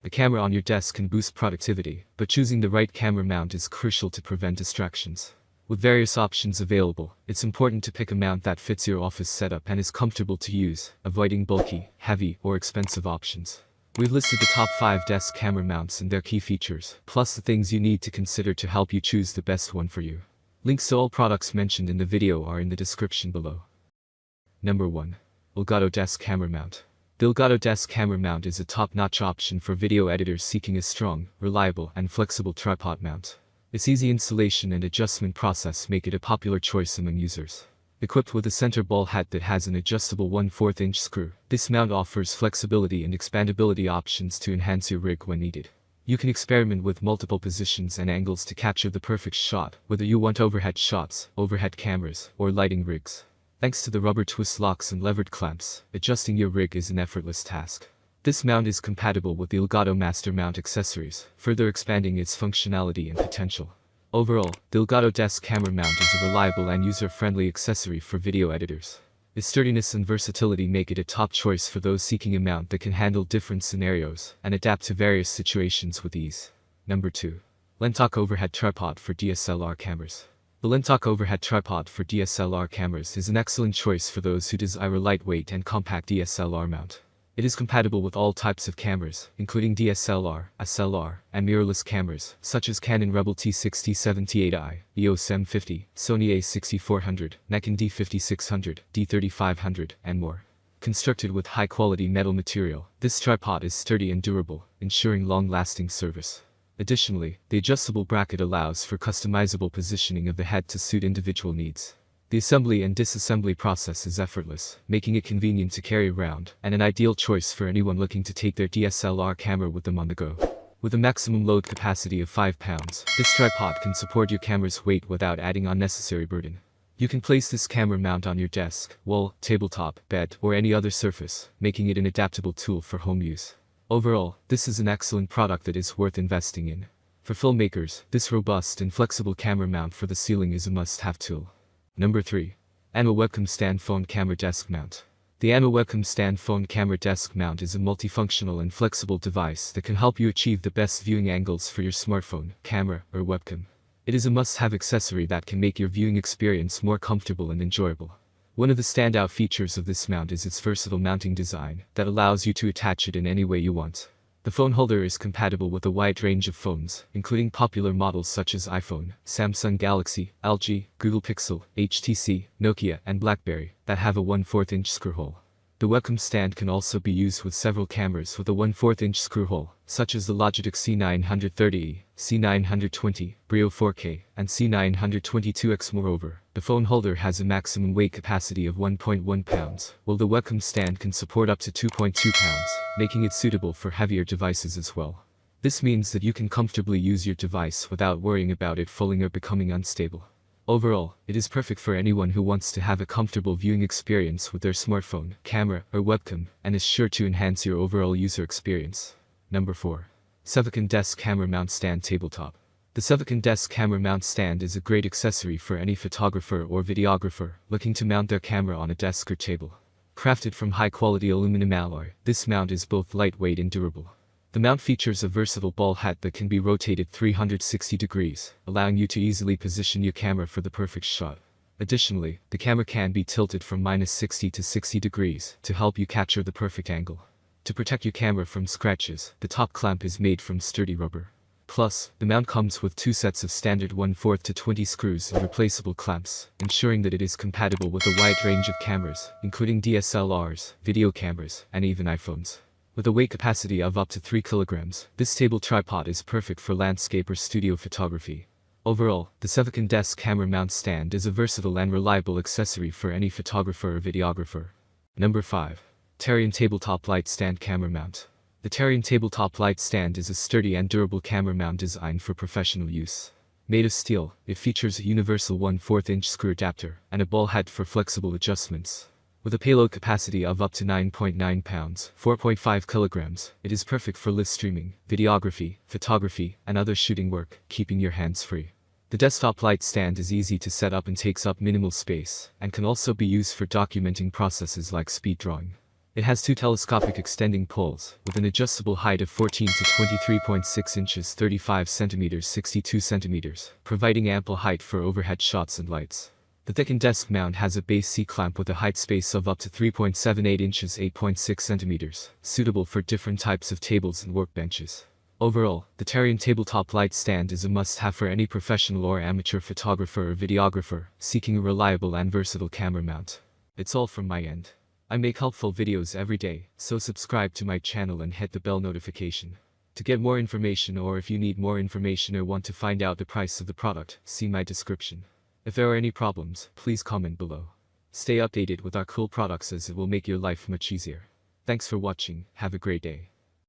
The camera on your desk can boost productivity, but choosing the right camera mount is crucial to prevent distractions. With various options available, it's important to pick a mount that fits your office setup and is comfortable to use, avoiding bulky, heavy, or expensive options. We've listed the top 5 desk camera mounts and their key features, plus the things you need to consider to help you choose the best one for you. Links to all products mentioned in the video are in the description below. Number 1. Elgato Desk Camera Mount. The Elgato Desk Camera Mount is a top-notch option for video editors seeking a strong, reliable, and flexible tripod mount. Its easy installation and adjustment process make it a popular choice among users. Equipped with a center ball head that has an adjustable 1/4 inch screw, this mount offers flexibility and expandability options to enhance your rig when needed. You can experiment with multiple positions and angles to capture the perfect shot, whether you want overhead shots, overhead cameras, or lighting rigs. Thanks to the rubber twist locks and levered clamps, adjusting your rig is an effortless task. This mount is compatible with the Elgato Master Mount accessories, further expanding its functionality and potential. Overall, the Elgato Desk Camera Mount is a reliable and user-friendly accessory for video editors. Its sturdiness and versatility make it a top choice for those seeking a mount that can handle different scenarios and adapt to various situations with ease. Number 2. Lentok Overhead Tripod for DSLR Cameras. The Lentok Overhead Tripod for DSLR cameras is an excellent choice for those who desire a lightweight and compact DSLR mount. It is compatible with all types of cameras, including DSLR, SLR, and mirrorless cameras, such as Canon Rebel T60-78i, EOS M50, Sony a6400, Nikon D5600, D3500, and more. Constructed with high-quality metal material, this tripod is sturdy and durable, ensuring long-lasting service. Additionally, the adjustable bracket allows for customizable positioning of the head to suit individual needs. The assembly and disassembly process is effortless, making it convenient to carry around, and an ideal choice for anyone looking to take their DSLR camera with them on the go. With a maximum load capacity of 5 pounds, this tripod can support your camera's weight without adding unnecessary burden. You can place this camera mount on your desk, wall, tabletop, bed, or any other surface, making it an adaptable tool for home use. Overall, this is an excellent product that is worth investing in. For filmmakers, this robust and flexible camera mount for the ceiling is a must-have tool. Number 3. Anmo Webcam Stand Phone Camera Desk Mount. The Anmo Webcam Stand Phone Camera Desk Mount is a multifunctional and flexible device that can help you achieve the best viewing angles for your smartphone, camera, or webcam. It is a must-have accessory that can make your viewing experience more comfortable and enjoyable. One of the standout features of this mount is its versatile mounting design that allows you to attach it in any way you want. The phone holder is compatible with a wide range of phones, including popular models such as iPhone, Samsung Galaxy, LG, Google Pixel, HTC, Nokia, and BlackBerry, that have a 1/4 inch screw hole. The webcam stand can also be used with several cameras with a 1/4 inch screw hole, such as the Logitech C930E, C920, Brio 4K, and C922X. Moreover, the phone holder has a maximum weight capacity of 1.1 pounds, while the webcam stand can support up to 2.2 pounds, making it suitable for heavier devices as well. This means that you can comfortably use your device without worrying about it falling or becoming unstable. Overall, it is perfect for anyone who wants to have a comfortable viewing experience with their smartphone, camera, or webcam, and is sure to enhance your overall user experience. Number 4. Sevicon Desk Camera Mount Stand Tabletop. The Sevicon Desk Camera Mount Stand is a great accessory for any photographer or videographer looking to mount their camera on a desk or table. Crafted from high-quality aluminum alloy, this mount is both lightweight and durable. The mount features a versatile ball head that can be rotated 360 degrees, allowing you to easily position your camera for the perfect shot. Additionally, the camera can be tilted from -60 to 60 degrees to help you capture the perfect angle. To protect your camera from scratches, the top clamp is made from sturdy rubber. Plus, the mount comes with 2 sets of standard 1/4 to 20 screws and replaceable clamps, ensuring that it is compatible with a wide range of cameras, including DSLRs, video cameras, and even iPhones. With a weight capacity of up to 3 kilograms, this table tripod is perfect for landscape or studio photography. Overall, the Sevicon Desk Camera Mount Stand is a versatile and reliable accessory for any photographer or videographer. Number 5. Tarion Tabletop Light Stand Camera Mount. The Tarion Tabletop Light Stand is a sturdy and durable camera mount designed for professional use. Made of steel, it features a universal 1/4 inch screw adapter and a ball head for flexible adjustments. With a payload capacity of up to 9.9 pounds, 4.5 kilograms, it is perfect for live streaming, videography, photography, and other shooting work, keeping your hands free. The desktop light stand is easy to set up and takes up minimal space, and can also be used for documenting processes like speed drawing. It has two telescopic extending poles, with an adjustable height of 14 to 23.6 inches 35 centimeters 62 centimeters, providing ample height for overhead shots and lights. The thickened desk mount has a base C-clamp with a height space of up to 3.78 inches 8.6 centimeters, suitable for different types of tables and workbenches. Overall, the Tarion tabletop light stand is a must-have for any professional or amateur photographer or videographer seeking a reliable and versatile camera mount. It's all from my end. I make helpful videos every day, so subscribe to my channel and hit the bell notification. To get more information, or if you need more information or want to find out the price of the product, see my description. If there are any problems, please comment below. Stay updated with our cool products as it will make your life much easier. Thanks for watching, have a great day.